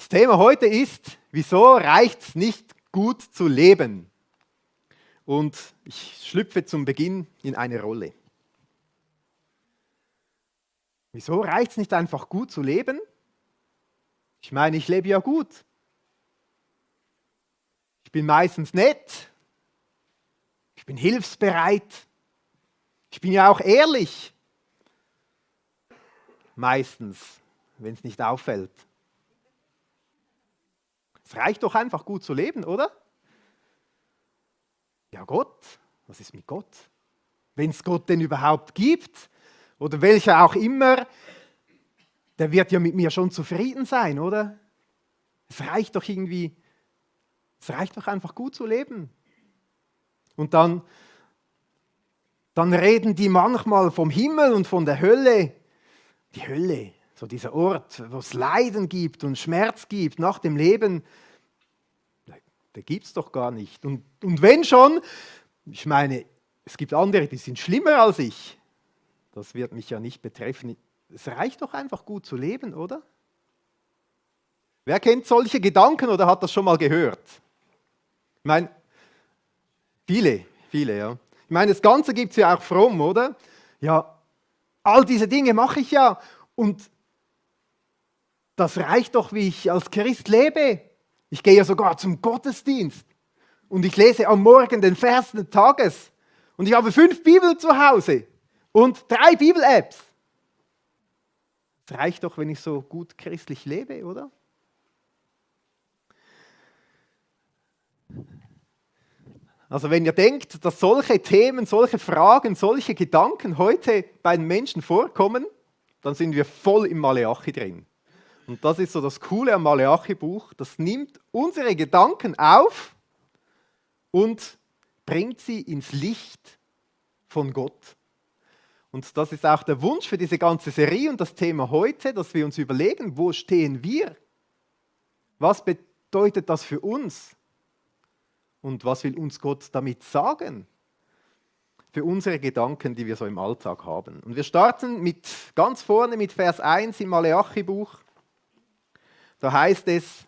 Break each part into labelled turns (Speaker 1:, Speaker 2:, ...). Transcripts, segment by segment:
Speaker 1: Das Thema heute ist, wieso reicht es nicht gut zu leben? Und ich schlüpfe zum Beginn in eine Rolle. Wieso reicht es nicht einfach gut zu leben? Ich meine, ich lebe ja gut. Ich bin meistens nett. Ich bin hilfsbereit. Ich bin ja auch ehrlich. Meistens, wenn es nicht auffällt. Es reicht doch einfach gut zu leben, oder? Ja, Gott, was ist mit Gott? Wenn es Gott denn überhaupt gibt, oder welcher auch immer, der wird ja mit mir schon zufrieden sein, oder? Es reicht doch einfach gut zu leben. Und dann reden die manchmal vom Himmel und von der Hölle. Die Hölle, so dieser Ort, wo es Leiden gibt und Schmerz gibt nach dem Leben, der gibt es doch gar nicht. Und wenn schon, ich meine, es gibt andere, die sind schlimmer als ich. Das wird mich ja nicht betreffen. Es reicht doch einfach gut zu leben, oder? Wer kennt solche Gedanken oder hat das schon mal gehört? Ich meine, viele, ja. Ich meine, das Ganze gibt es ja auch fromm, oder? Ja, all diese Dinge mache ich ja und das reicht doch, wie ich als Christ lebe. Ich gehe ja sogar zum Gottesdienst und ich lese am Morgen den Vers des Tages und ich habe 5 Bibeln zu Hause und 3 Bibel-Apps. Es reicht doch, wenn ich so gut christlich lebe, oder? Also wenn ihr denkt, dass solche Themen, solche Fragen, solche Gedanken heute bei den Menschen vorkommen, dann sind wir voll im Maleachi drin. Und das ist so das Coole am Maleachi-Buch, das nimmt unsere Gedanken auf und bringt sie ins Licht von Gott. Und das ist auch der Wunsch für diese ganze Serie und das Thema heute, dass wir uns überlegen, wo stehen wir? Was bedeutet das für uns? Und was will uns Gott damit sagen? Für unsere Gedanken, die wir so im Alltag haben. Und wir starten ganz vorne mit Vers 1 im Maleachi-Buch. Da heißt es,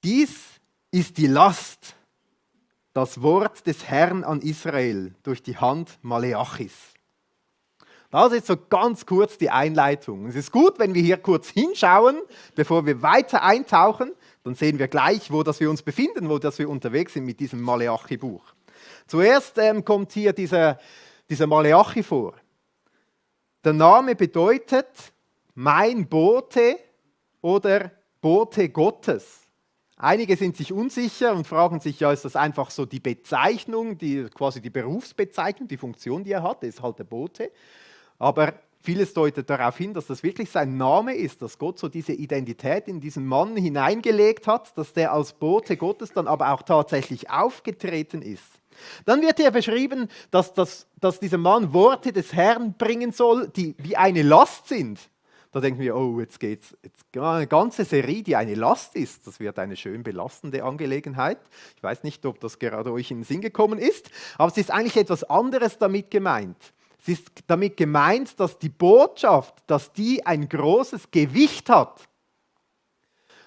Speaker 1: dies ist die Last, das Wort des Herrn an Israel durch die Hand Maleachis. Das ist so ganz kurz die Einleitung. Es ist gut, wenn wir hier kurz hinschauen, bevor wir weiter eintauchen. Dann sehen wir gleich, wo wir uns befinden, wo wir unterwegs sind mit diesem Maleachi-Buch. Zuerst kommt hier dieser Maleachi vor. Der Name bedeutet mein Bote oder Bote Gottes. Einige sind sich unsicher und fragen sich, ja, ist das einfach so die Bezeichnung, quasi die Berufsbezeichnung, die Funktion, die er hat, ist halt der Bote. Aber vieles deutet darauf hin, dass das wirklich sein Name ist, dass Gott so diese Identität in diesen Mann hineingelegt hat, dass der als Bote Gottes dann aber auch tatsächlich aufgetreten ist. Dann wird hier beschrieben, dass dieser Mann Worte des Herrn bringen soll, die wie eine Last sind. Da denken wir, oh, jetzt eine ganze Serie, die eine Last ist. Das wird eine schön belastende Angelegenheit. Ich weiß nicht, ob das gerade euch in den Sinn gekommen ist, aber es ist eigentlich etwas anderes damit gemeint. Es ist damit gemeint, dass die Botschaft, dass die ein großes Gewicht hat.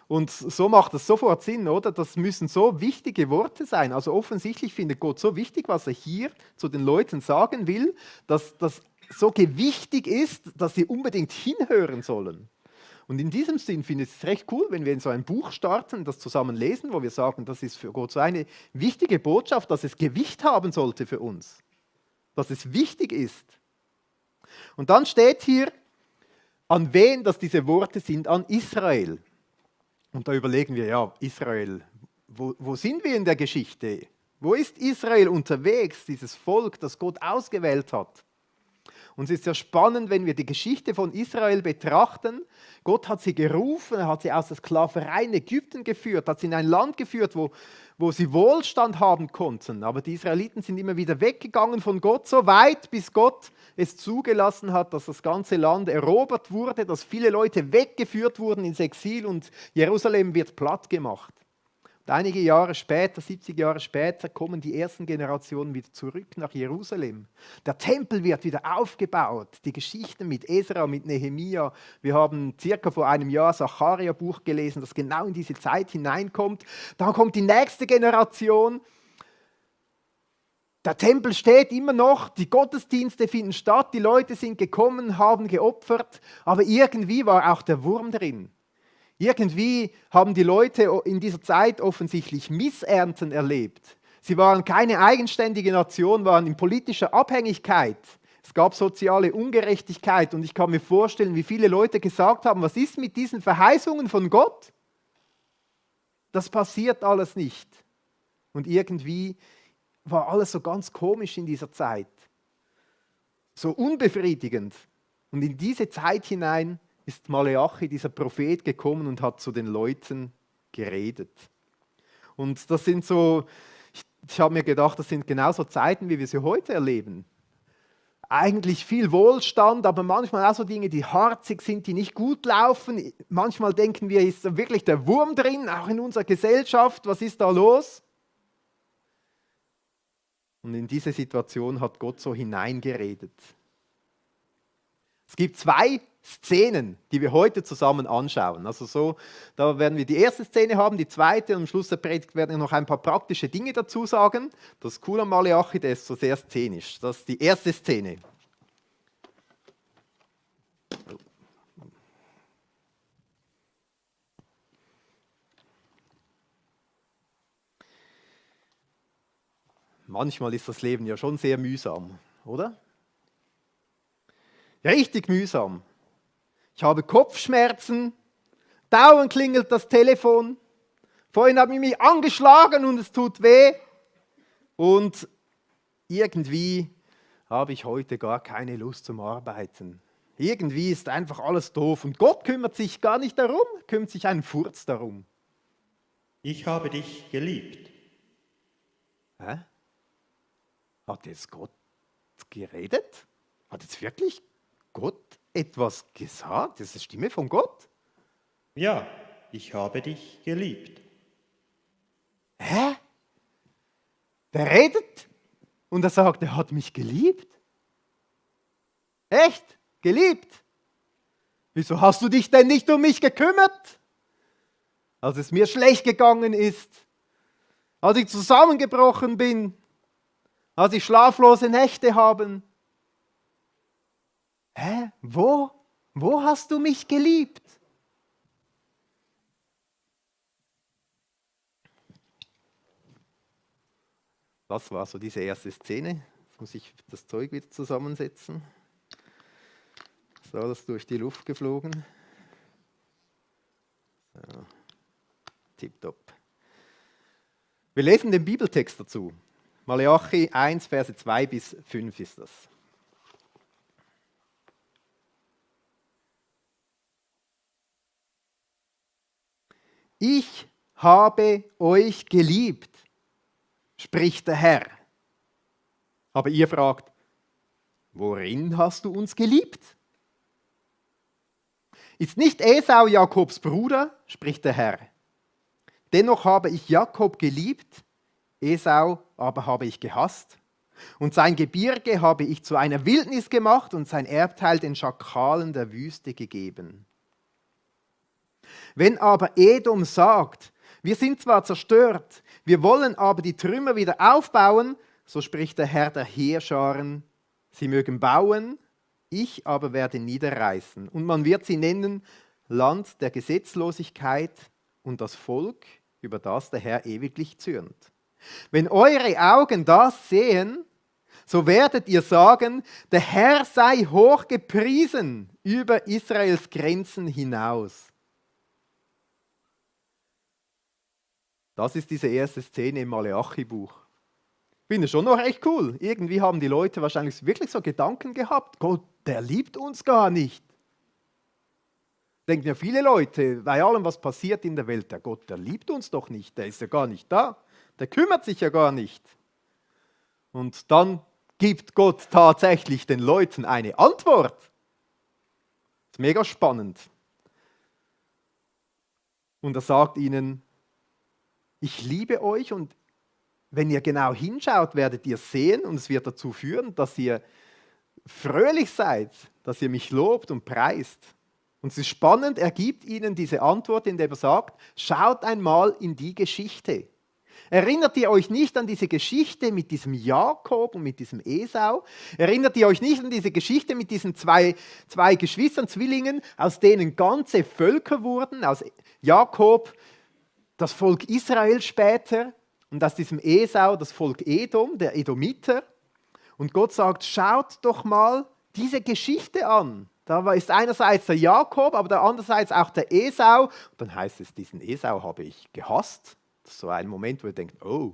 Speaker 1: Und so macht es sofort Sinn, oder? Das müssen so wichtige Worte sein. Also offensichtlich findet Gott so wichtig, was er hier zu den Leuten sagen will, dass das so gewichtig ist, dass sie unbedingt hinhören sollen. Und in diesem Sinn finde ich es recht cool, wenn wir in so ein Buch starten, das zusammen lesen, wo wir sagen, das ist für Gott so eine wichtige Botschaft, dass es Gewicht haben sollte für uns. Dass es wichtig ist. Und dann steht hier, an wen dass diese Worte sind, an Israel. Und da überlegen wir, ja, Israel, wo sind wir in der Geschichte? Wo ist Israel unterwegs, dieses Volk, das Gott ausgewählt hat? Und es ist sehr spannend, wenn wir die Geschichte von Israel betrachten. Gott hat sie gerufen, er hat sie aus der Sklaverei in Ägypten geführt, hat sie in ein Land geführt, wo sie Wohlstand haben konnten. Aber die Israeliten sind immer wieder weggegangen von Gott, so weit, bis Gott es zugelassen hat, dass das ganze Land erobert wurde, dass viele Leute weggeführt wurden ins Exil und Jerusalem wird platt gemacht. Einige Jahre später, 70 Jahre später, kommen die ersten Generationen wieder zurück nach Jerusalem. Der Tempel wird wieder aufgebaut. Die Geschichten mit Esra, mit Nehemia. Wir haben circa vor einem Jahr Sacharja-Buch gelesen, das genau in diese Zeit hineinkommt. Dann kommt die nächste Generation. Der Tempel steht immer noch, die Gottesdienste finden statt, die Leute sind gekommen, haben geopfert, aber irgendwie war auch der Wurm drin. Irgendwie haben die Leute in dieser Zeit offensichtlich Missernten erlebt. Sie waren keine eigenständige Nation, waren in politischer Abhängigkeit. Es gab soziale Ungerechtigkeit und ich kann mir vorstellen, wie viele Leute gesagt haben, was ist mit diesen Verheißungen von Gott? Das passiert alles nicht. Und irgendwie war alles so ganz komisch in dieser Zeit. So unbefriedigend. Und in diese Zeit hinein ist Maleachi, dieser Prophet, gekommen und hat zu den Leuten geredet. Und das sind so, ich habe mir gedacht, das sind genauso Zeiten, wie wir sie heute erleben. Eigentlich viel Wohlstand, aber manchmal auch so Dinge, die harzig sind, die nicht gut laufen. Manchmal denken wir, ist da wirklich der Wurm drin, auch in unserer Gesellschaft, was ist da los? Und in diese Situation hat Gott so hineingeredet. Es gibt 2 Szenen, die wir heute zusammen anschauen. Also so, da werden wir die erste Szene haben, die zweite und am Schluss der Predigt werden wir noch ein paar praktische Dinge dazu sagen. Das Coole an Maleachi, der ist so sehr szenisch. Das ist die erste Szene. Manchmal ist das Leben ja schon sehr mühsam, oder? Richtig mühsam. Ich habe Kopfschmerzen, dauernd klingelt das Telefon. Vorhin habe ich mich angeschlagen und es tut weh. Und irgendwie habe ich heute gar keine Lust zum Arbeiten. Irgendwie ist einfach alles doof und Gott kümmert sich gar nicht darum, kümmert sich einen Furz darum.
Speaker 2: Ich habe dich geliebt.
Speaker 1: Hä? Hat jetzt Gott geredet? Hat jetzt wirklich Gott etwas gesagt? Das ist die Stimme von Gott?
Speaker 2: Ja, ich habe dich geliebt.
Speaker 1: Hä? Der redet und er sagt, er hat mich geliebt? Echt? Geliebt? Wieso hast du dich denn nicht um mich gekümmert? Als es mir schlecht gegangen ist, als ich zusammengebrochen bin, als ich schlaflose Nächte habe. Hä? Wo? Wo hast du mich geliebt? Was war so diese erste Szene? Jetzt muss ich das Zeug wieder zusammensetzen. Ist alles durch die Luft geflogen. So. Tipptopp. Wir lesen den Bibeltext dazu. Maleachi 1, Verse 2 bis 5 ist das. Ich habe euch geliebt, spricht der Herr. Aber ihr fragt, worin hast du uns geliebt? Ist nicht Esau Jakobs Bruder, spricht der Herr. Dennoch habe ich Jakob geliebt, Esau aber habe ich gehasst. Und sein Gebirge habe ich zu einer Wildnis gemacht und sein Erbteil den Schakalen der Wüste gegeben. Wenn aber Edom sagt, wir sind zwar zerstört, wir wollen aber die Trümmer wieder aufbauen, so spricht der Herr der Heerscharen, sie mögen bauen, ich aber werde niederreißen. Und man wird sie nennen Land der Gesetzlosigkeit und das Volk, über das der Herr ewiglich zürnt. Wenn eure Augen das sehen, so werdet ihr sagen, der Herr sei hoch gepriesen über Israels Grenzen hinaus. Das ist diese erste Szene im Maleachi-Buch. Ich finde es schon noch echt cool. Irgendwie haben die Leute wahrscheinlich wirklich so Gedanken gehabt, Gott, der liebt uns gar nicht. Denken ja viele Leute, bei allem, was passiert in der Welt, der Gott, der liebt uns doch nicht, der ist ja gar nicht da, der kümmert sich ja gar nicht. Und dann gibt Gott tatsächlich den Leuten eine Antwort. Das ist mega spannend. Und er sagt ihnen, ich liebe euch und wenn ihr genau hinschaut, werdet ihr sehen und es wird dazu führen, dass ihr fröhlich seid, dass ihr mich lobt und preist. Und es ist spannend, er gibt ihnen diese Antwort, indem er sagt, schaut einmal in die Geschichte. Erinnert ihr euch nicht an diese Geschichte mit diesem Jakob und mit diesem Esau? Erinnert ihr euch nicht an diese Geschichte mit diesen zwei Geschwistern, Zwillingen, aus denen ganze Völker wurden? Aus Jakob das Volk Israel später und aus diesem Esau das Volk Edom, der Edomiter. Und Gott sagt, schaut doch mal diese Geschichte an. Da ist einerseits der Jakob, aber andererseits auch der Esau. Und dann heißt es, diesen Esau habe ich gehasst. Das ist so ein Moment, wo ihr denkt, oh,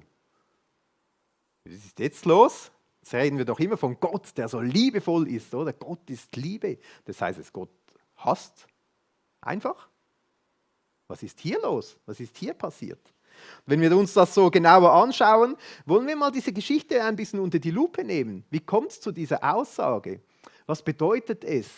Speaker 1: was ist jetzt los? Jetzt reden wir doch immer von Gott, der so liebevoll ist, oder? Gott ist Liebe. Das heißt, es Gott hasst. Einfach. Was ist hier los? Was ist hier passiert? Wenn wir uns das so genauer anschauen, wollen wir mal diese Geschichte ein bisschen unter die Lupe nehmen. Wie kommt es zu dieser Aussage? Was bedeutet es?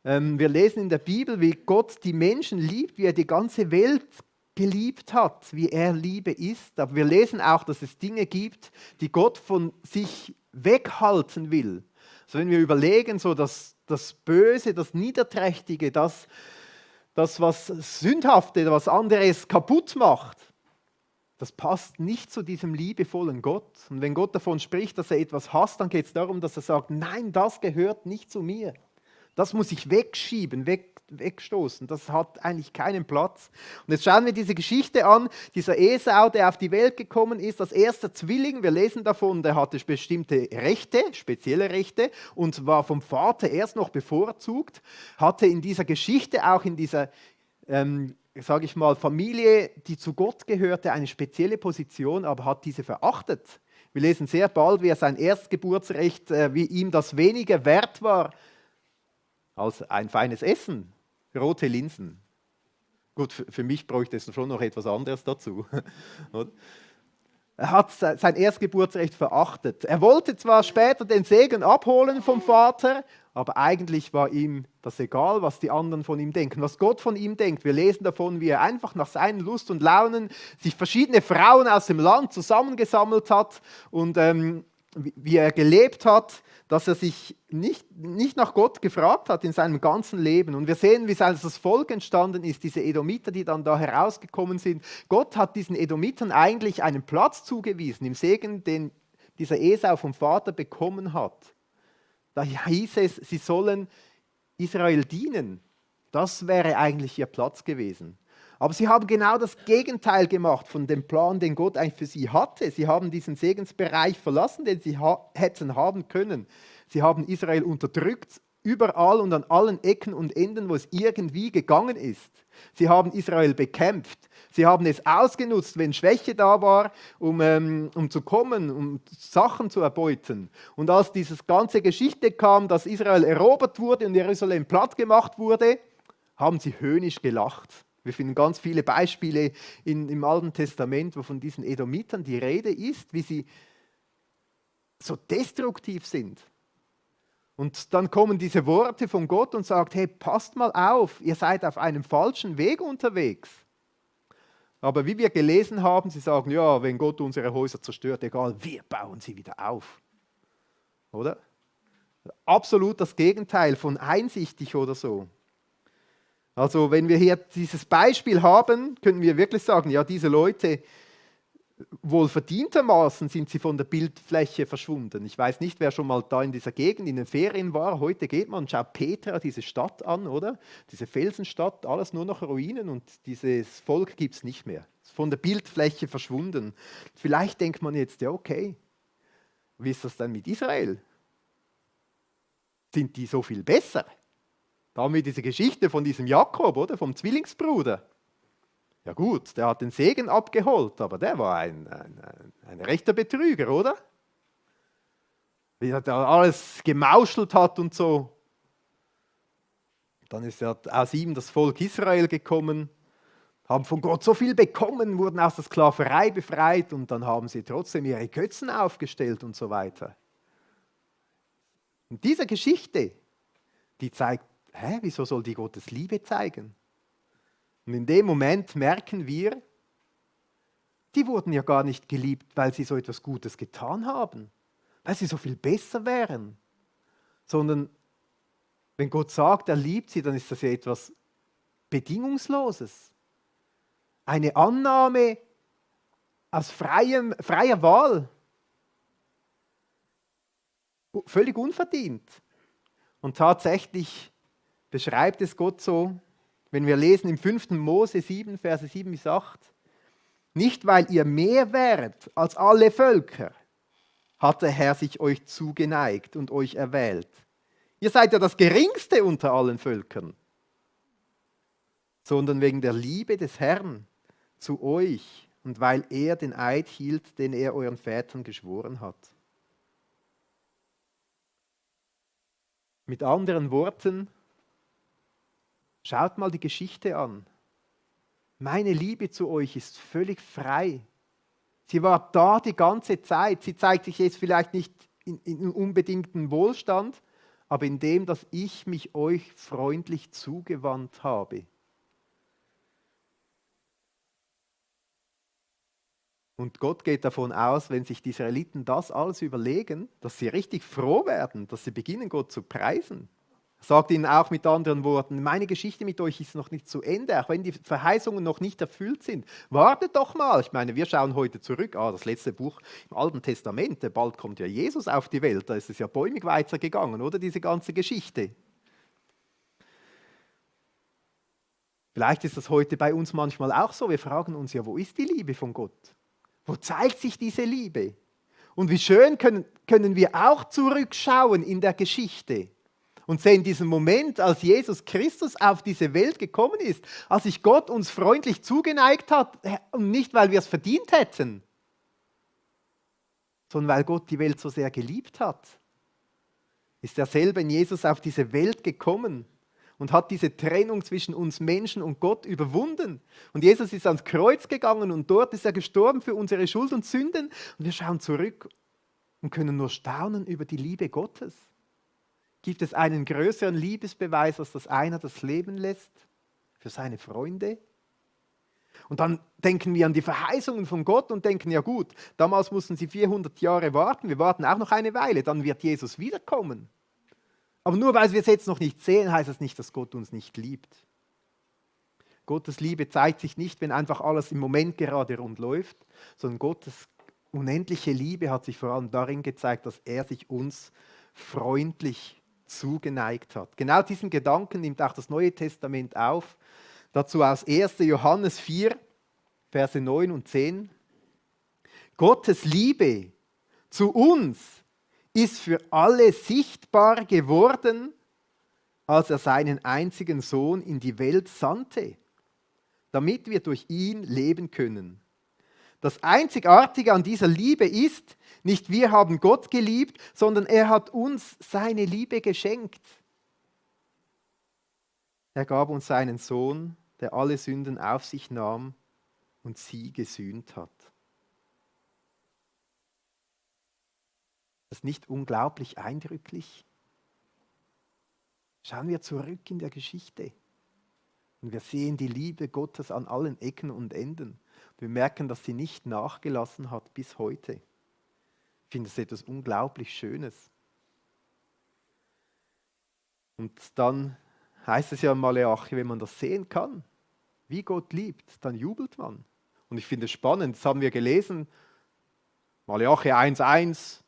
Speaker 1: Wir lesen in der Bibel, wie Gott die Menschen liebt, wie er die ganze Welt geliebt hat, wie er Liebe ist. Aber wir lesen auch, dass es Dinge gibt, die Gott von sich weghalten will. Also wenn wir überlegen, so das Böse, das Niederträchtige, das was Sündhafte, was anderes kaputt macht, das passt nicht zu diesem liebevollen Gott. Und wenn Gott davon spricht, dass er etwas hasst, dann geht es darum, dass er sagt, nein, das gehört nicht zu mir. Das muss ich wegschieben, wegstoßen. Das hat eigentlich keinen Platz. Und jetzt schauen wir diese Geschichte an. Dieser Esau, der auf die Welt gekommen ist, als erster Zwilling, wir lesen davon, der hatte bestimmte Rechte, spezielle Rechte und war vom Vater erst noch bevorzugt, hatte in dieser Geschichte, auch in dieser sage ich mal, Familie, die zu Gott gehörte, eine spezielle Position, aber hat diese verachtet. Wir lesen sehr bald, wie er sein Erstgeburtsrecht, wie ihm das weniger wert war als ein feines Essen, rote Linsen. Gut, für mich bräuchte es schon noch etwas anderes dazu. Er hat sein Erstgeburtsrecht verachtet. Er wollte zwar später den Segen abholen vom Vater, aber eigentlich war ihm das egal, was die anderen von ihm denken, was Gott von ihm denkt. Wir lesen davon, wie er einfach nach seinen Lust und Launen sich verschiedene Frauen aus dem Land zusammengesammelt hat und wie er gelebt hat, dass er sich nicht nach Gott gefragt hat in seinem ganzen Leben. Und wir sehen, wie das Volk entstanden ist, diese Edomiter, die dann da herausgekommen sind. Gott hat diesen Edomitern eigentlich einen Platz zugewiesen im Segen, den dieser Esau vom Vater bekommen hat. Da hieß es, sie sollen Israel dienen. Das wäre eigentlich ihr Platz gewesen. Aber sie haben genau das Gegenteil gemacht von dem Plan, den Gott eigentlich für sie hatte. Sie haben diesen Segensbereich verlassen, den sie hätten haben können. Sie haben Israel unterdrückt, überall und an allen Ecken und Enden, wo es irgendwie gegangen ist. Sie haben Israel bekämpft. Sie haben es ausgenutzt, wenn Schwäche da war, um zu kommen, um Sachen zu erbeuten. Und als diese ganze Geschichte kam, dass Israel erobert wurde und Jerusalem platt gemacht wurde, haben sie höhnisch gelacht. Wir finden ganz viele Beispiele im Alten Testament, wo von diesen Edomitern die Rede ist, wie sie so destruktiv sind. Und dann kommen diese Worte von Gott und sagt, hey, passt mal auf, ihr seid auf einem falschen Weg unterwegs. Aber wie wir gelesen haben, sie sagen, ja, wenn Gott unsere Häuser zerstört, egal, wir bauen sie wieder auf. Oder? Absolut das Gegenteil von einsichtig oder so. Also wenn wir hier dieses Beispiel haben, können wir wirklich sagen, ja, diese Leute, wohl verdientermaßen sind sie von der Bildfläche verschwunden. Ich weiß nicht, wer schon mal da in dieser Gegend in den Ferien war. Heute geht man und schaut Petra, diese Stadt an, oder? Diese Felsenstadt, alles nur noch Ruinen und dieses Volk gibt es nicht mehr. Ist von der Bildfläche verschwunden. Vielleicht denkt man jetzt, ja okay, wie ist das denn mit Israel? Sind die so viel besser? Da haben wir diese Geschichte von diesem Jakob, oder? Vom Zwillingsbruder. Ja gut, der hat den Segen abgeholt, aber der war ein rechter Betrüger, oder? Wie er da alles gemauschelt hat und so. Dann ist ja aus ihm das Volk Israel gekommen, haben von Gott so viel bekommen, wurden aus der Sklaverei befreit und dann haben sie trotzdem ihre Götzen aufgestellt und so weiter. Und diese Geschichte, die zeigt, wieso soll die Gottes Liebe zeigen? Und in dem Moment merken wir, Die wurden ja gar nicht geliebt, weil sie so etwas Gutes getan haben, weil sie so viel besser wären, sondern wenn Gott sagt, er liebt sie, dann ist das ja etwas Bedingungsloses. Eine Annahme aus freier Wahl. Völlig unverdient. Und tatsächlich beschreibt es Gott so, wenn wir lesen im 5. Mose 7, Verse 7 bis 8, nicht weil ihr mehr wäret als alle Völker, hat der Herr sich euch zugeneigt und euch erwählt. Ihr seid ja das Geringste unter allen Völkern, sondern wegen der Liebe des Herrn zu euch und weil er den Eid hielt, den er euren Vätern geschworen hat. Mit anderen Worten, schaut mal die Geschichte an. Meine Liebe zu euch ist völlig frei. Sie war da die ganze Zeit. Sie zeigt sich jetzt vielleicht nicht in unbedingtem Wohlstand, aber in dem, dass ich mich euch freundlich zugewandt habe. Und Gott geht davon aus, wenn sich die Israeliten das alles überlegen, dass sie richtig froh werden, dass sie beginnen, Gott zu preisen. Er sagt ihnen auch mit anderen Worten, meine Geschichte mit euch ist noch nicht zu Ende, auch wenn die Verheißungen noch nicht erfüllt sind. Wartet doch mal. Ich meine, wir schauen heute zurück, das letzte Buch im Alten Testament, bald kommt ja Jesus auf die Welt, da ist es ja bäumig weitergegangen, oder diese ganze Geschichte. Vielleicht ist das heute bei uns manchmal auch so, wir fragen uns ja, wo ist die Liebe von Gott? Wo zeigt sich diese Liebe? Und wie schön können wir auch zurückschauen in der Geschichte und sehen diesen Moment, als Jesus Christus auf diese Welt gekommen ist, als sich Gott uns freundlich zugeneigt hat und nicht, weil wir es verdient hätten, sondern weil Gott die Welt so sehr geliebt hat. Ist er selber in Jesus auf diese Welt gekommen und hat diese Trennung zwischen uns Menschen und Gott überwunden. Und Jesus ist ans Kreuz gegangen und dort ist er gestorben für unsere Schuld und Sünden. Und wir schauen zurück und können nur staunen über die Liebe Gottes. Gibt es einen größeren Liebesbeweis, als dass einer das Leben lässt für seine Freunde? Und dann denken wir an die Verheißungen von Gott und denken, ja gut, damals mussten sie 400 Jahre warten, wir warten auch noch eine Weile, dann wird Jesus wiederkommen. Aber nur weil wir es jetzt noch nicht sehen, heißt es nicht, dass Gott uns nicht liebt. Gottes Liebe zeigt sich nicht, wenn einfach alles im Moment gerade rund läuft, sondern Gottes unendliche Liebe hat sich vor allem darin gezeigt, dass er sich uns freundlich zugeneigt hat. Genau diesen Gedanken nimmt auch das Neue Testament auf. Dazu aus 1. Johannes 4, Verse 9 und 10. Gottes Liebe zu uns ist für alle sichtbar geworden, als er seinen einzigen Sohn in die Welt sandte, damit wir durch ihn leben können. Das Einzigartige an dieser Liebe ist, nicht wir haben Gott geliebt, sondern er hat uns seine Liebe geschenkt. Er gab uns seinen Sohn, der alle Sünden auf sich nahm und sie gesühnt hat. Das ist nicht unglaublich eindrücklich? Schauen wir zurück in der Geschichte und wir sehen die Liebe Gottes an allen Ecken und Enden. Wir merken, dass sie nicht nachgelassen hat bis heute. Ich finde das etwas unglaublich Schönes. Und dann heißt es ja in Maleachi, wenn man das sehen kann, wie Gott liebt, dann jubelt man. Und ich finde es spannend, das haben wir gelesen, Maleachi 1,1,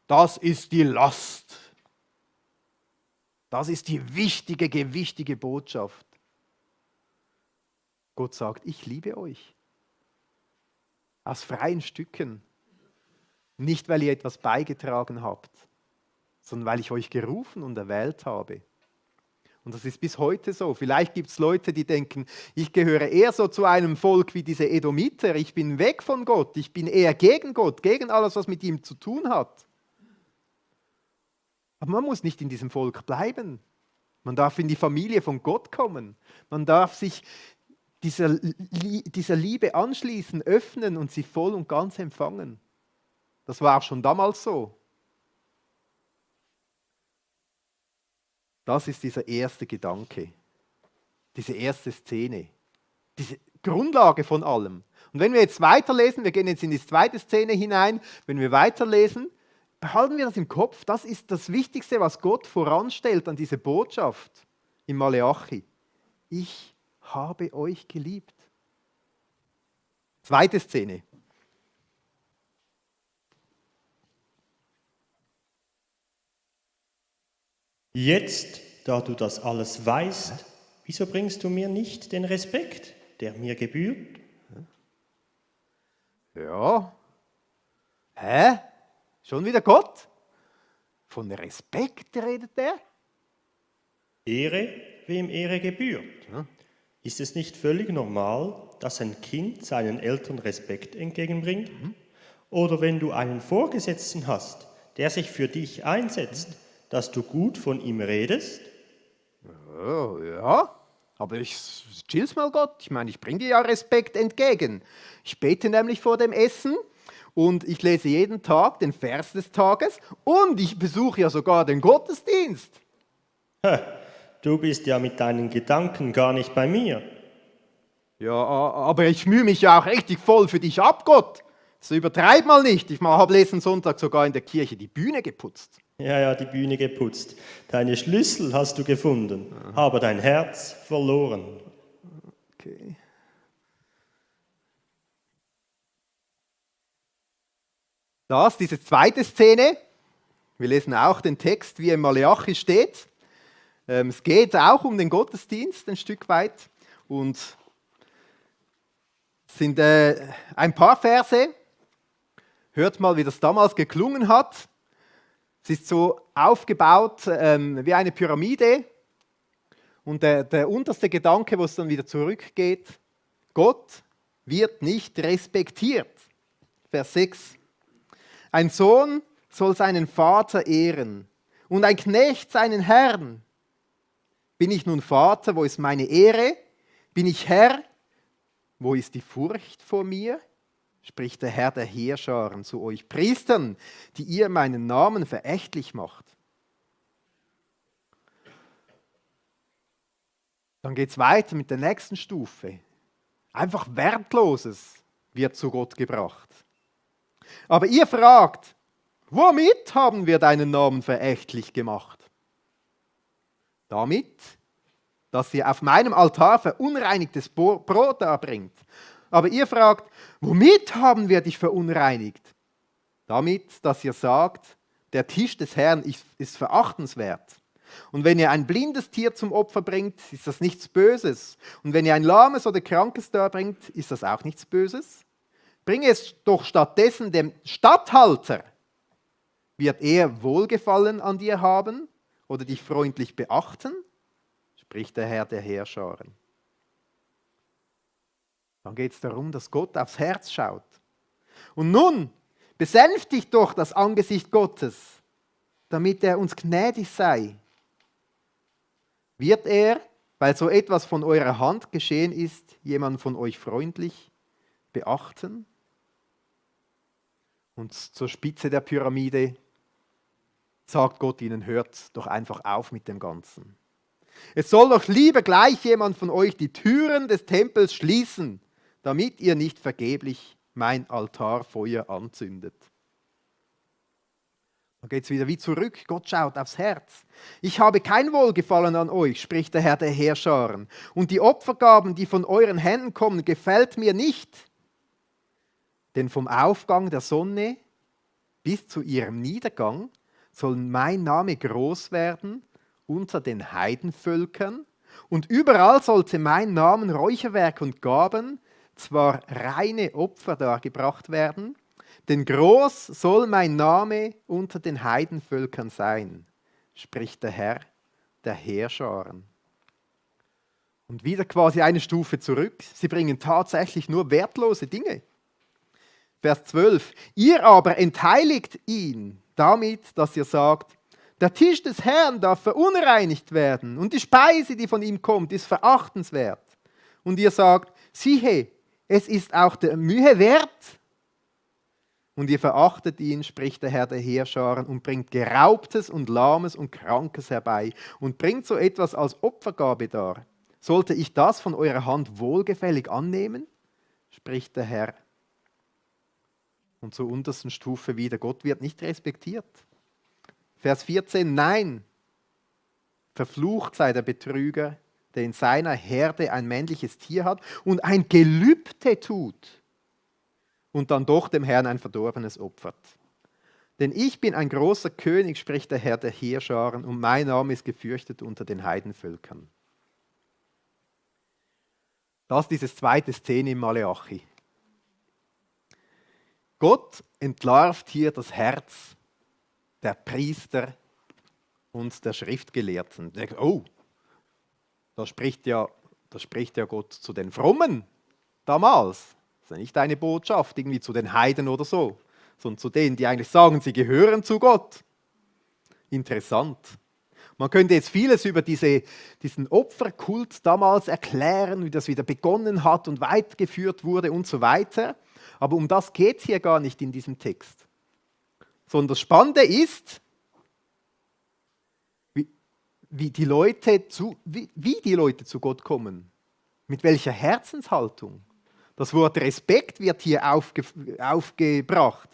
Speaker 1: das ist die Last. Das ist die wichtige, gewichtige Botschaft. Gott sagt, ich liebe euch. Aus freien Stücken. Nicht, weil ihr etwas beigetragen habt, sondern weil ich euch gerufen und erwählt habe. Und das ist bis heute so. Vielleicht gibt es Leute, die denken, ich gehöre eher so zu einem Volk wie diese Edomiter. Ich bin weg von Gott. Ich bin eher gegen Gott, gegen alles, was mit ihm zu tun hat. Aber man muss nicht in diesem Volk bleiben. Man darf in die Familie von Gott kommen. Man darf sich dieser Liebe anschließen, öffnen und sie voll und ganz empfangen. Das war auch schon damals so. Das ist dieser erste Gedanke, diese erste Szene, Grundlage von allem. Und wenn wir jetzt weiterlesen, wir gehen jetzt in die zweite Szene hinein, wenn wir weiterlesen, behalten wir das im Kopf, das ist das Wichtigste, was Gott voranstellt an diese Botschaft im Maleachi. Ich habe euch geliebt. Zweite Szene.
Speaker 2: Jetzt, da du das alles weißt, wieso bringst du mir nicht den Respekt, der mir gebührt?
Speaker 1: Ja. Hä? Schon wieder Gott? Von Respekt redet er?
Speaker 2: Ehre, wem Ehre gebührt. Ist es nicht völlig normal, dass ein Kind seinen Eltern Respekt entgegenbringt? Oder wenn du einen Vorgesetzten hast, der sich für dich einsetzt, dass du gut von ihm redest?
Speaker 1: Ja, aber chill's mal Gott. Ich meine, ich bringe dir ja Respekt entgegen. Ich bete nämlich vor dem Essen und ich lese jeden Tag den Vers des Tages und ich besuche ja sogar den Gottesdienst.
Speaker 2: Du bist ja mit deinen Gedanken gar nicht bei mir.
Speaker 1: Ja, aber ich mühe mich ja auch richtig voll für dich ab, Gott. So übertreib mal nicht. Ich habe letzten Sonntag sogar in der Kirche die Bühne geputzt.
Speaker 2: Ja, die Bühne geputzt. Deine Schlüssel hast du gefunden, aber dein Herz verloren.
Speaker 1: Okay. Diese zweite Szene. Wir lesen auch den Text, wie er im Maleachi steht. Es geht auch um den Gottesdienst ein Stück weit. Und es sind ein paar Verse. Hört mal, wie das damals geklungen hat. Es ist so aufgebaut wie eine Pyramide. Und der unterste Gedanke, wo es dann wieder zurückgeht, Gott wird nicht respektiert. Vers 6. Ein Sohn soll seinen Vater ehren und ein Knecht seinen Herrn. Bin ich nun Vater, wo ist meine Ehre? Bin ich Herr, wo ist die Furcht vor mir? Spricht der Herr der Heerscharen zu euch Priestern, die ihr meinen Namen verächtlich macht. Dann geht es weiter mit der nächsten Stufe. Einfach Wertloses wird zu Gott gebracht. Aber ihr fragt, womit haben wir deinen Namen verächtlich gemacht? Damit, dass ihr auf meinem Altar verunreinigtes Brot darbringt. Aber ihr fragt, womit haben wir dich verunreinigt? Damit, dass ihr sagt, der Tisch des Herrn ist verachtenswert. Und wenn ihr ein blindes Tier zum Opfer bringt, ist das nichts Böses. Und wenn ihr ein lahmes oder krankes darbringt, ist das auch nichts Böses. Bringe es doch stattdessen dem Statthalter. Wird er Wohlgefallen an dir haben oder dich freundlich beachten? Spricht der Herr der Heerscharen. Dann geht es darum, dass Gott aufs Herz schaut. Und nun, besänftigt doch das Angesicht Gottes, damit er uns gnädig sei. Wird er, weil so etwas von eurer Hand geschehen ist, jemand von euch freundlich beachten? Und zur Spitze der Pyramide sagt Gott ihnen, hört doch einfach auf mit dem Ganzen. Es soll doch lieber gleich jemand von euch die Türen des Tempels schließen, damit ihr nicht vergeblich mein Altarfeuer anzündet. Dann geht es wieder wie zurück. Gott schaut aufs Herz. Ich habe kein Wohlgefallen an euch, spricht der Herr der Heerscharen. Und die Opfergaben, die von euren Händen kommen, gefällt mir nicht. Denn vom Aufgang der Sonne bis zu ihrem Niedergang soll mein Name groß werden unter den Heidenvölkern. Und überall sollte mein Name Räucherwerk und Gaben, zwar reine Opfer dargebracht werden, denn groß soll mein Name unter den Heidenvölkern sein, spricht der Herr der Heerscharen. Und wieder quasi eine Stufe zurück. Sie bringen tatsächlich nur wertlose Dinge. Vers 12. Ihr aber entheiligt ihn damit, dass ihr sagt, der Tisch des Herrn darf verunreinigt werden und die Speise, die von ihm kommt, ist verachtenswert. Und ihr sagt, siehe, es ist auch der Mühe wert. Und ihr verachtet ihn, spricht der Herr der Heerscharen, und bringt Geraubtes und Lahmes und Krankes herbei und bringt so etwas als Opfergabe dar. Sollte ich das von eurer Hand wohlgefällig annehmen? Spricht der Herr. Und zur untersten Stufe wieder, Gott wird nicht respektiert. Vers 14, nein, verflucht sei der Betrüger, der in seiner Herde ein männliches Tier hat und ein Gelübde tut und dann doch dem Herrn ein Verdorbenes opfert. Denn ich bin ein großer König, spricht der Herr der Heerscharen, und mein Name ist gefürchtet unter den Heidenvölkern. Das ist diese zweite Szene im Maleachi. Gott entlarvt hier das Herz der Priester und der Schriftgelehrten. Der denkt, oh, da spricht ja Gott zu den Frommen damals. Das ist ja nicht eine Botschaft irgendwie zu den Heiden oder so, sondern zu denen, die eigentlich sagen, sie gehören zu Gott. Interessant. Man könnte jetzt vieles über diesen Opferkult damals erklären, wie das wieder begonnen hat und weitergeführt wurde und so weiter. Aber um das geht es hier gar nicht in diesem Text. Sondern das Spannende ist, wie die Leute zu Gott kommen. Mit welcher Herzenshaltung. Das Wort Respekt wird hier aufgebracht.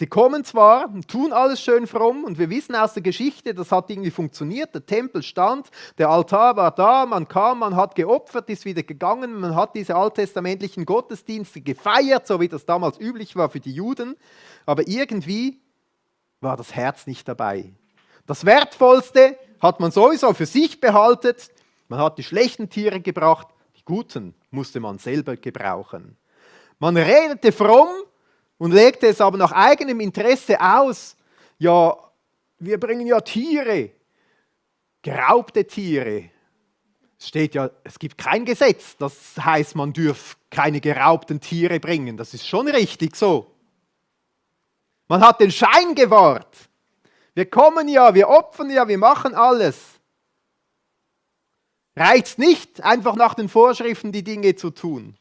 Speaker 1: Sie kommen zwar und tun alles schön fromm und wir wissen aus der Geschichte, das hat irgendwie funktioniert, der Tempel stand, der Altar war da, man kam, man hat geopfert, ist wieder gegangen, man hat diese alttestamentlichen Gottesdienste gefeiert, so wie das damals üblich war für die Juden, aber irgendwie war das Herz nicht dabei. Das Wertvollste hat man sowieso für sich behalten, man hat die schlechten Tiere gebracht, die guten musste man selber gebrauchen. Man redete fromm, und legte es aber nach eigenem Interesse aus. Ja, wir bringen ja Tiere, geraubte Tiere. Es steht ja, es gibt kein Gesetz, das heißt, man dürfe keine geraubten Tiere bringen. Das ist schon richtig so. Man hat den Schein gewahrt. Wir kommen ja, wir opfern ja, wir machen alles. Reicht nicht, einfach nach den Vorschriften die Dinge zu tun.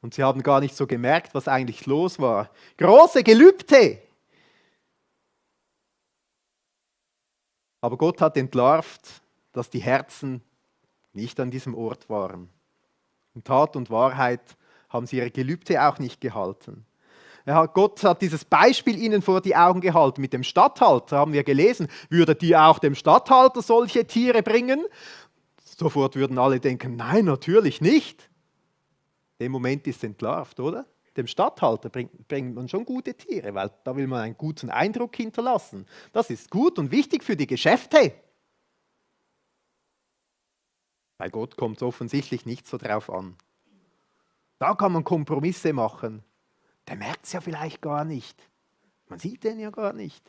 Speaker 1: Und sie haben gar nicht so gemerkt, was eigentlich los war. Große Gelübde. Aber Gott hat entlarvt, dass die Herzen nicht an diesem Ort waren. In Tat und Wahrheit haben sie ihre Gelübde auch nicht gehalten. Gott hat dieses Beispiel ihnen vor die Augen gehalten. Mit dem Statthalter haben wir gelesen, würde die auch dem Statthalter solche Tiere bringen? Sofort würden alle denken, nein, natürlich nicht. Im Moment ist es entlarvt, oder? Dem Statthalter bringt man schon gute Tiere, weil da will man einen guten Eindruck hinterlassen. Das ist gut und wichtig für die Geschäfte. Bei Gott kommt es offensichtlich nicht so drauf an. Da kann man Kompromisse machen. Der merkt es ja vielleicht gar nicht. Man sieht den ja gar nicht.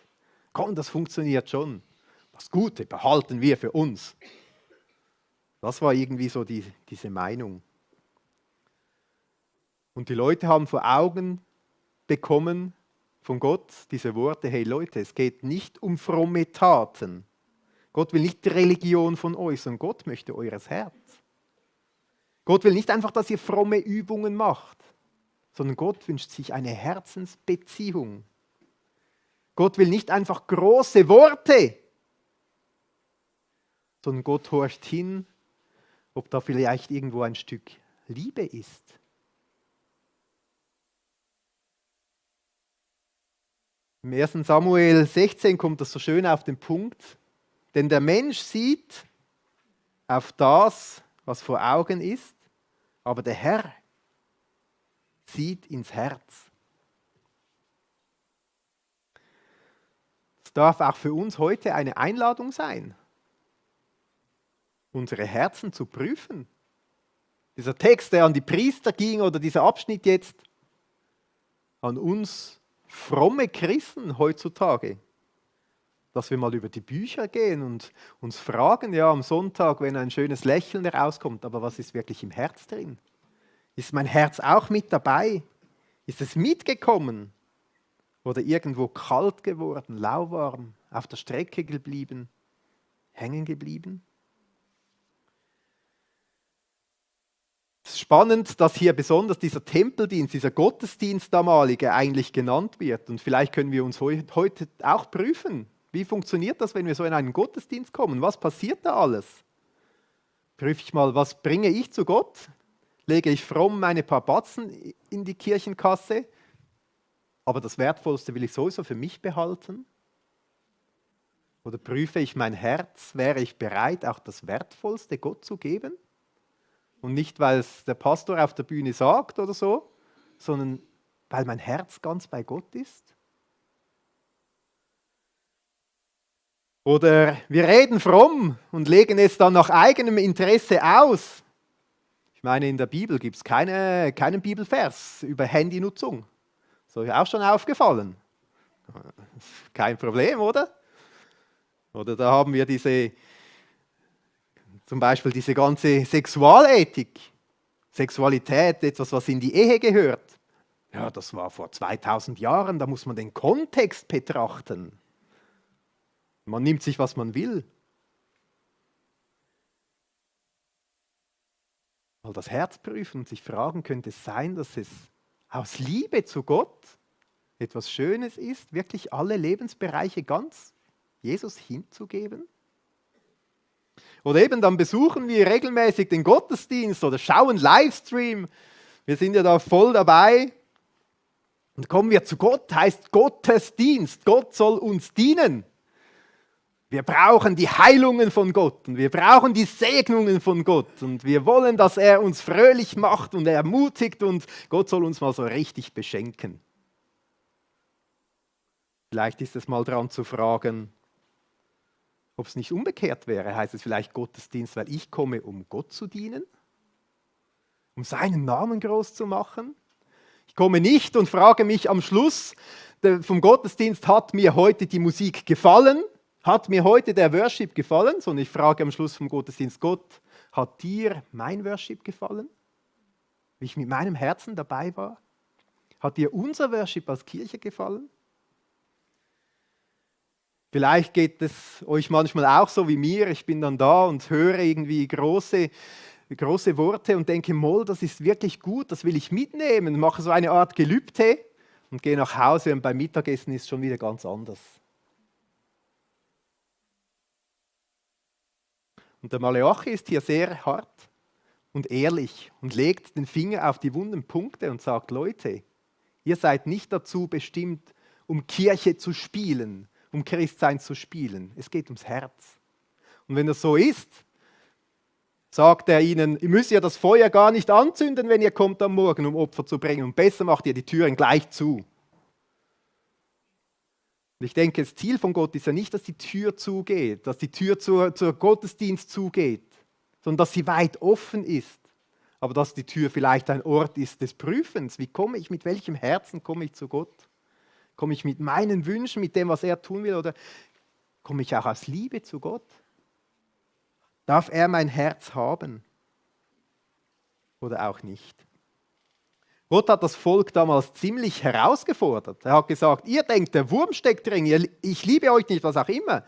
Speaker 1: Komm, das funktioniert schon. Das Gute behalten wir für uns. Das war irgendwie so diese Meinung. Und die Leute haben vor Augen bekommen von Gott diese Worte, hey Leute, es geht nicht um fromme Taten. Gott will nicht die Religion von euch, sondern Gott möchte eures Herz. Gott will nicht einfach, dass ihr fromme Übungen macht, sondern Gott wünscht sich eine Herzensbeziehung. Gott will nicht einfach große Worte, sondern Gott horcht hin, ob da vielleicht irgendwo ein Stück Liebe ist. Im 1. Samuel 16 kommt das so schön auf den Punkt. Denn der Mensch sieht auf das, was vor Augen ist, aber der Herr sieht ins Herz. Das darf auch für uns heute eine Einladung sein, unsere Herzen zu prüfen. Dieser Text, der an die Priester ging, oder dieser Abschnitt jetzt, an uns fromme Christen heutzutage, dass wir mal über die Bücher gehen und uns fragen, ja, am Sonntag, wenn ein schönes Lächeln herauskommt, aber was ist wirklich im Herz drin? Ist mein Herz auch mit dabei? Ist es mitgekommen? Oder irgendwo kalt geworden, lauwarm, auf der Strecke geblieben, hängen geblieben? Es ist spannend, dass hier besonders dieser Tempeldienst, dieser Gottesdienst damalige eigentlich genannt wird. Und vielleicht können wir uns heute auch prüfen, wie funktioniert das, wenn wir so in einen Gottesdienst kommen? Was passiert da alles? Prüfe ich mal, was bringe ich zu Gott? Lege ich fromm meine paar Batzen in die Kirchenkasse, aber das Wertvollste will ich sowieso für mich behalten? Oder prüfe ich mein Herz, wäre ich bereit, auch das Wertvollste Gott zu geben? Und nicht, weil es der Pastor auf der Bühne sagt oder so, sondern weil mein Herz ganz bei Gott ist? Oder wir reden fromm und legen es dann nach eigenem Interesse aus. Ich meine, in der Bibel gibt es keinen Bibelvers über Handynutzung. Ist euch auch schon aufgefallen? Kein Problem, oder? Oder da haben wir zum Beispiel diese ganze Sexualethik. Sexualität, etwas, was in die Ehe gehört. Ja, das war vor 2000 Jahren, da muss man den Kontext betrachten. Man nimmt sich, was man will. Mal das Herz prüfen und sich fragen, könnte es sein, dass es aus Liebe zu Gott etwas Schönes ist, wirklich alle Lebensbereiche ganz Jesus hinzugeben? Oder eben dann besuchen wir regelmäßig den Gottesdienst oder schauen Livestream. Wir sind ja da voll dabei. Und kommen wir zu Gott, heißt Gottesdienst. Gott soll uns dienen. Wir brauchen die Heilungen von Gott und wir brauchen die Segnungen von Gott und wir wollen, dass er uns fröhlich macht und ermutigt und Gott soll uns mal so richtig beschenken. Vielleicht ist es mal dran zu fragen, ob es nicht umgekehrt wäre. Heißt es vielleicht Gottesdienst, weil ich komme, um Gott zu dienen? Um seinen Namen groß zu machen? Ich komme nicht und frage mich am Schluss vom Gottesdienst, hat mir heute die Musik gefallen? Hat mir heute der Worship gefallen? Sondern ich frage am Schluss vom Gottesdienst, Gott, hat dir mein Worship gefallen? Wie ich mit meinem Herzen dabei war? Hat dir unser Worship als Kirche gefallen? Vielleicht geht es euch manchmal auch so wie mir. Ich bin dann da und höre irgendwie große Worte und denke, Moll, das ist wirklich gut, das will ich mitnehmen. Mache so eine Art Gelübde und gehe nach Hause und beim Mittagessen ist es schon wieder ganz anders. Und der Maleachi ist hier sehr hart und ehrlich und legt den Finger auf die wunden Punkte und sagt, Leute, ihr seid nicht dazu bestimmt, um Kirche zu spielen, um Christsein zu spielen. Es geht ums Herz. Und wenn das so ist, sagt er ihnen, ihr müsst ja das Feuer gar nicht anzünden, wenn ihr kommt am Morgen, um Opfer zu bringen. Und besser macht ihr die Türen gleich zu. Und ich denke, das Ziel von Gott ist ja nicht, dass die Tür zugeht, dass die Tür zur Gottesdienst zugeht, sondern dass sie weit offen ist. Aber dass die Tür vielleicht ein Ort ist des Prüfens. Wie komme ich, mit welchem Herzen komme ich zu Gott? Komme ich mit meinen Wünschen, mit dem, was er tun will, oder komme ich auch aus Liebe zu Gott? Darf er mein Herz haben oder auch nicht? Gott hat das Volk damals ziemlich herausgefordert. Er hat gesagt, ihr denkt, der Wurm steckt drin, ich liebe euch nicht, was auch immer.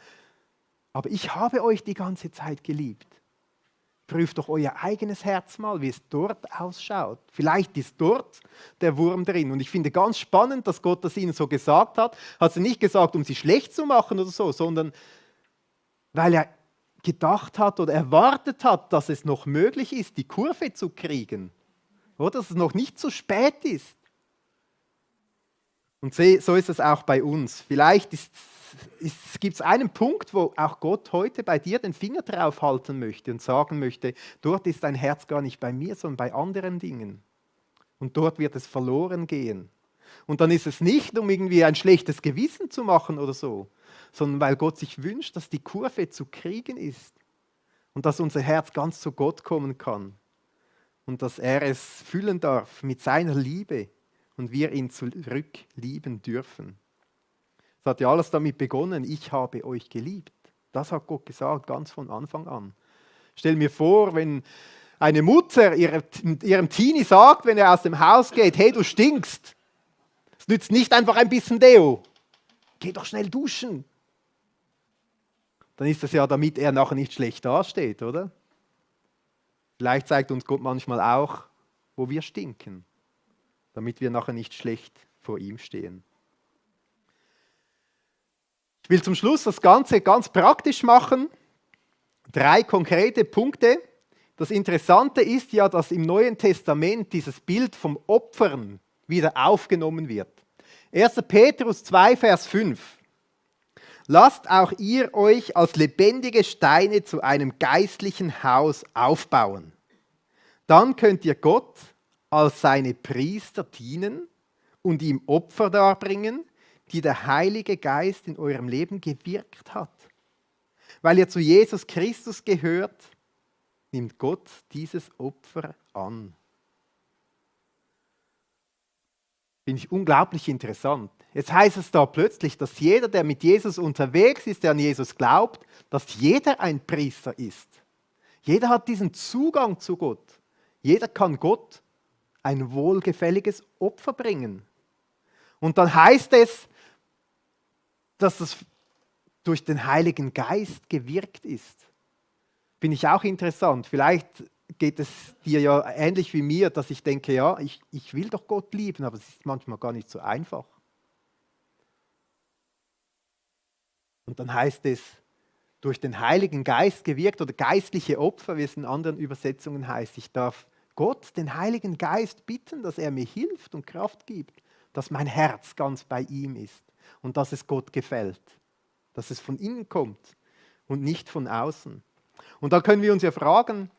Speaker 1: Aber ich habe euch die ganze Zeit geliebt. Prüft doch euer eigenes Herz mal, wie es dort ausschaut. Vielleicht ist dort der Wurm drin. Und ich finde ganz spannend, dass Gott das ihnen so gesagt hat. Hat er nicht gesagt, um sie schlecht zu machen oder so, sondern weil er gedacht hat oder erwartet hat, dass es noch möglich ist, die Kurve zu kriegen. Oder dass es noch nicht zu spät ist. Und so ist es auch bei uns. Vielleicht gibt es einen Punkt, wo auch Gott heute bei dir den Finger drauf halten möchte und sagen möchte, dort ist dein Herz gar nicht bei mir, sondern bei anderen Dingen. Und dort wird es verloren gehen. Und dann ist es nicht, um irgendwie ein schlechtes Gewissen zu machen oder so, sondern weil Gott sich wünscht, dass die Kurve zu kriegen ist und dass unser Herz ganz zu Gott kommen kann. Und dass er es füllen darf mit seiner Liebe und wir ihn zurück lieben dürfen. Es hat ja alles damit begonnen, ich habe euch geliebt. Das hat Gott gesagt, ganz von Anfang an. Stell mir vor, wenn eine Mutter ihrem Teenie sagt, wenn er aus dem Haus geht, hey, du stinkst. Es nützt nicht einfach ein bisschen Deo. Geh doch schnell duschen. Dann ist das ja, damit er nachher nicht schlecht dasteht, oder? Vielleicht zeigt uns Gott manchmal auch, wo wir stinken, damit wir nachher nicht schlecht vor ihm stehen. Ich will zum Schluss das Ganze ganz praktisch machen. 3 konkrete Punkte. das Interessante ist ja, dass im Neuen Testament dieses Bild vom Opfern wieder aufgenommen wird. 1. Petrus 2, Vers 5. Lasst auch ihr euch als lebendige Steine zu einem geistlichen Haus aufbauen. Dann könnt ihr Gott als seine Priester dienen und ihm Opfer darbringen, die der Heilige Geist in eurem Leben gewirkt hat. Weil ihr zu Jesus Christus gehört, nimmt Gott dieses Opfer an. Finde ich unglaublich interessant. Jetzt heißt es da plötzlich, dass jeder, der mit Jesus unterwegs ist, der an Jesus glaubt, dass jeder ein Priester ist. Jeder hat diesen Zugang zu Gott. Jeder kann Gott ein wohlgefälliges Opfer bringen. Und dann heißt es, dass es durch den Heiligen Geist gewirkt ist. Finde ich auch interessant. Vielleicht geht es dir ja ähnlich wie mir, dass ich denke, ja, ich will doch Gott lieben, aber es ist manchmal gar nicht so einfach. Und dann heißt es, durch den Heiligen Geist gewirkt oder geistliche Opfer, wie es in anderen Übersetzungen heißt. Ich darf Gott, den Heiligen Geist, bitten, dass er mir hilft und Kraft gibt, dass mein Herz ganz bei ihm ist und dass es Gott gefällt, dass es von innen kommt und nicht von außen. Und da können wir uns ja fragen,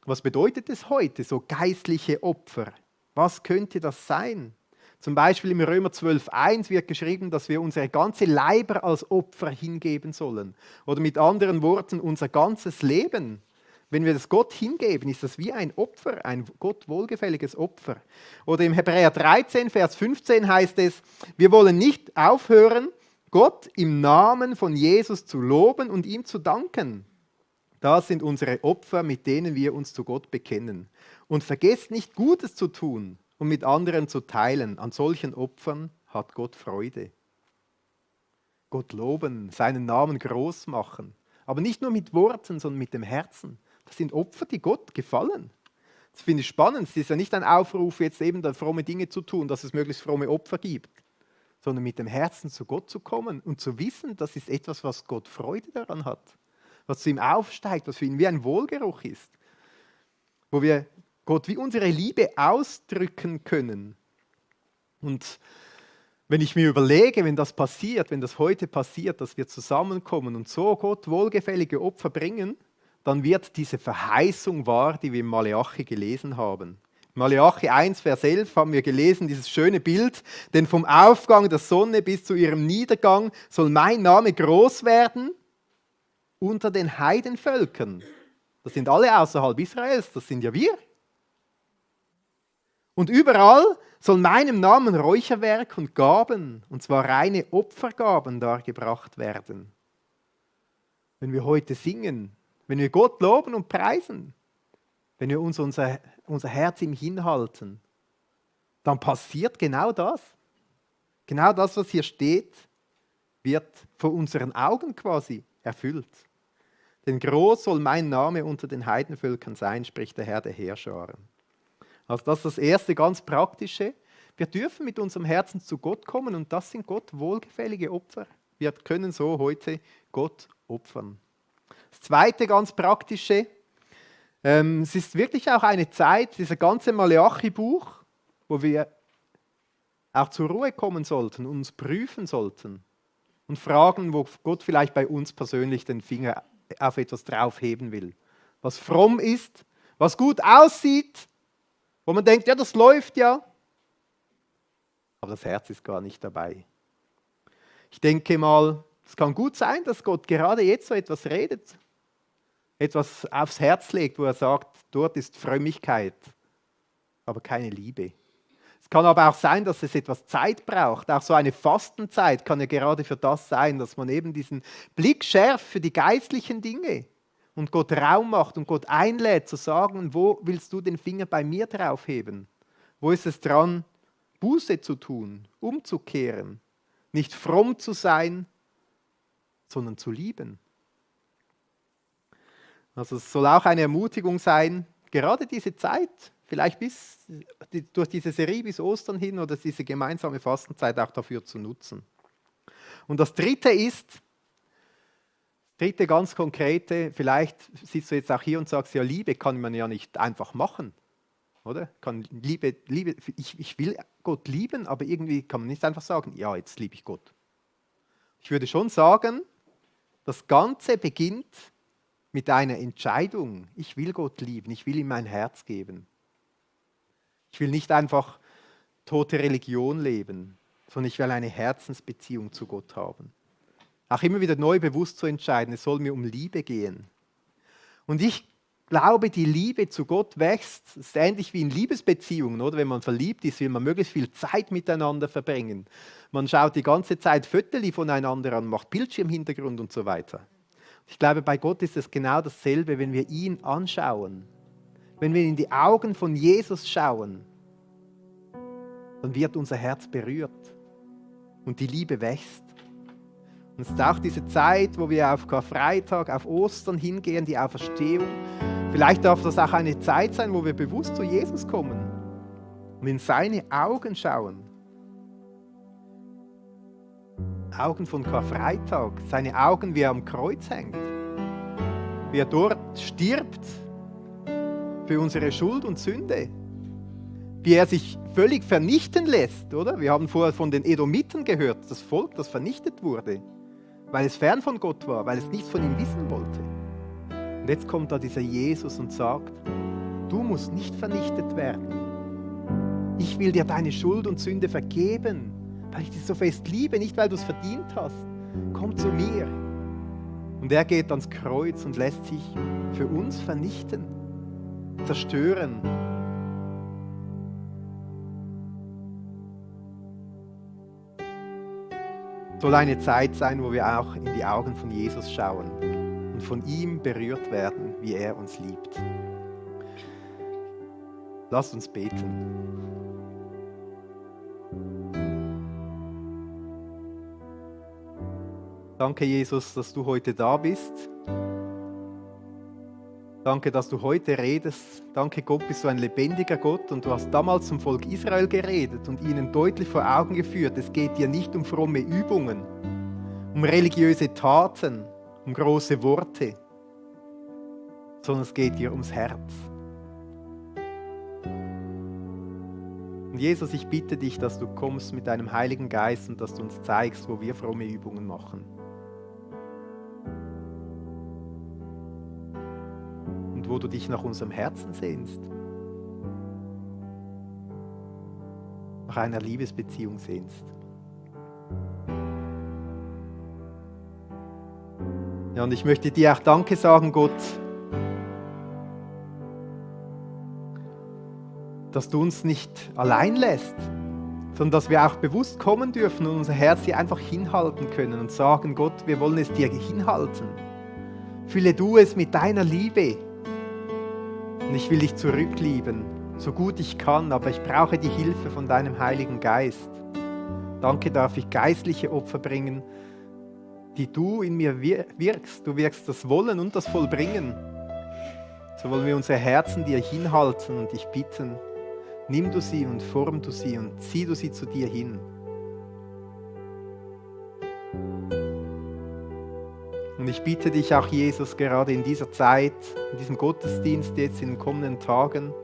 Speaker 1: was bedeutet es heute, so geistliche Opfer? Was könnte das sein? Zum Beispiel im Römer 12,1 wird geschrieben, dass wir unsere ganze Leiber als Opfer hingeben sollen. Oder mit anderen Worten, unser ganzes Leben. Wenn wir das Gott hingeben, ist das wie ein Opfer, ein Gott wohlgefälliges Opfer. Oder im Hebräer 13, Vers 15 heißt es, wir wollen nicht aufhören, Gott im Namen von Jesus zu loben und ihm zu danken. Das sind unsere Opfer, mit denen wir uns zu Gott bekennen. Und vergesst nicht, Gutes zu tun und mit anderen zu teilen. An solchen Opfern hat Gott Freude. Gott loben, seinen Namen groß machen. Aber nicht nur mit Worten, sondern mit dem Herzen. Das sind Opfer, die Gott gefallen. Das finde ich spannend. Es ist ja nicht ein Aufruf, jetzt eben da fromme Dinge zu tun, dass es möglichst fromme Opfer gibt, sondern mit dem Herzen zu Gott zu kommen und zu wissen, das ist etwas, was Gott Freude daran hat. Was zu ihm aufsteigt, was für ihn wie ein Wohlgeruch ist. Wo wir Gott wie unsere Liebe ausdrücken können. Und wenn ich mir überlege, wenn das passiert, wenn das heute passiert, dass wir zusammenkommen und so Gott wohlgefällige Opfer bringen, dann wird diese Verheißung wahr, die wir im Maleachi gelesen haben. In Maleachi 1, Vers 11 haben wir gelesen, dieses schöne Bild, denn vom Aufgang der Sonne bis zu ihrem Niedergang soll mein Name groß werden unter den Heidenvölkern. Das sind alle außerhalb Israels, das sind ja wir. Und überall soll meinem Namen Räucherwerk und Gaben, und zwar reine Opfergaben, dargebracht werden. Wenn wir heute singen, wenn wir Gott loben und preisen, wenn wir uns unser Herz ihm hinhalten, dann passiert genau das. Genau das, was hier steht, wird vor unseren Augen quasi erfüllt. Denn groß soll mein Name unter den Heidenvölkern sein, spricht der Herr der Heerscharen. Also das ist das erste ganz Praktische. Wir dürfen mit unserem Herzen zu Gott kommen und das sind Gott wohlgefällige Opfer. Wir können so heute Gott opfern. Das zweite ganz Praktische, es ist wirklich auch eine Zeit, dieser ganze Maleachi-Buch, wo wir auch zur Ruhe kommen sollten, uns prüfen sollten und fragen, wo Gott vielleicht bei uns persönlich den Finger auf etwas draufheben will. Was fromm ist, was gut aussieht, wo man denkt, ja, das läuft ja, aber das Herz ist gar nicht dabei. Ich denke mal, es kann gut sein, dass Gott gerade jetzt so etwas redet, etwas aufs Herz legt, wo er sagt, dort ist Frömmigkeit, aber keine Liebe. Es kann aber auch sein, dass es etwas Zeit braucht. Auch so eine Fastenzeit kann ja gerade für das sein, dass man eben diesen Blick schärft für die geistlichen Dinge und Gott Raum macht und Gott einlädt zu sagen, wo willst du den Finger bei mir draufheben? Wo ist es dran, Buße zu tun, umzukehren, nicht fromm zu sein, sondern zu lieben. Also es soll auch eine Ermutigung sein, gerade diese Zeit, vielleicht durch diese Serie bis Ostern hin oder diese gemeinsame Fastenzeit auch dafür zu nutzen. Und das Dritte ist, Dritte ganz konkrete, vielleicht sitzt du jetzt auch hier und sagst, ja, Liebe kann man ja nicht einfach machen, oder? Ich will Gott lieben, aber irgendwie kann man nicht einfach sagen, ja, jetzt liebe ich Gott. Ich würde schon sagen, das Ganze beginnt mit einer Entscheidung. Ich will Gott lieben, ich will ihm mein Herz geben. Ich will nicht einfach tote Religion leben, sondern ich will eine Herzensbeziehung zu Gott haben. Auch immer wieder neu bewusst zu entscheiden, es soll mir um Liebe gehen. Und ich glaube, die Liebe zu Gott wächst. Es ist ähnlich wie in Liebesbeziehungen, oder? Wenn man verliebt ist, will man möglichst viel Zeit miteinander verbringen. Man schaut die ganze Zeit Fotos voneinander an, macht Bildschirmhintergrund und so weiter. Ich glaube, bei Gott ist es genau dasselbe, wenn wir ihn anschauen. Wenn wir in die Augen von Jesus schauen, dann wird unser Herz berührt und die Liebe wächst. Und es ist auch diese Zeit, wo wir auf Karfreitag, auf Ostern hingehen, die Auferstehung. Vielleicht darf das auch eine Zeit sein, wo wir bewusst zu Jesus kommen und in seine Augen schauen. Augen von Karfreitag, seine Augen, wie er am Kreuz hängt, wie er dort stirbt für unsere Schuld und Sünde, wie er sich völlig vernichten lässt, oder? Wir haben vorher von den Edomiten gehört, das Volk, das vernichtet wurde, weil es fern von Gott war, weil es nichts von ihm wissen wollte. Und jetzt kommt da dieser Jesus und sagt, du musst nicht vernichtet werden. Ich will dir deine Schuld und Sünde vergeben, weil ich dich so fest liebe, nicht weil du es verdient hast. Komm zu mir. Und er geht ans Kreuz und lässt sich für uns vernichten, zerstören. Soll eine Zeit sein, wo wir auch in die Augen von Jesus schauen und von ihm berührt werden, wie er uns liebt. Lasst uns beten. Danke, Jesus, dass du heute da bist. Danke, dass du heute redest. Danke, Gott, bist du ein lebendiger Gott und du hast damals zum Volk Israel geredet und ihnen deutlich vor Augen geführt, es geht dir nicht um fromme Übungen, um religiöse Taten, um große Worte, sondern es geht dir ums Herz. Und Jesus, ich bitte dich, dass du kommst mit deinem Heiligen Geist und dass du uns zeigst, wo wir fromme Übungen machen. Und wo du dich nach unserem Herzen sehnst. Nach einer Liebesbeziehung sehnst. Ja, und ich möchte dir auch Danke sagen, Gott, dass du uns nicht allein lässt, sondern dass wir auch bewusst kommen dürfen und unser Herz hier einfach hinhalten können und sagen, Gott, wir wollen es dir hinhalten. Fülle du es mit deiner Liebe. Und ich will dich zurücklieben, so gut ich kann, aber ich brauche die Hilfe von deinem Heiligen Geist. Danke, darf ich geistliche Opfer bringen, die du in mir wirkst. Du wirkst das Wollen und das Vollbringen. So wollen wir unsere Herzen dir hinhalten und dich bitten, nimm du sie und form du sie und zieh du sie zu dir hin. Und ich bitte dich auch, Jesus, gerade in dieser Zeit, in diesem Gottesdienst jetzt in den kommenden Tagen,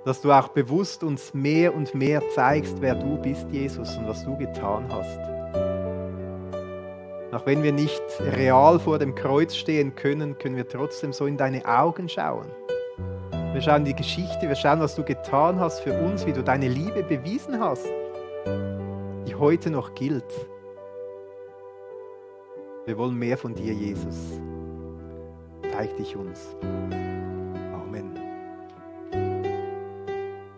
Speaker 1: dass du auch bewusst uns mehr und mehr zeigst, wer du bist, Jesus, und was du getan hast. Auch wenn wir nicht real vor dem Kreuz stehen können, können wir trotzdem so in deine Augen schauen. Wir schauen die Geschichte, wir schauen, was du getan hast für uns, wie du deine Liebe bewiesen hast, die heute noch gilt. Wir wollen mehr von dir, Jesus. Zeig dich uns.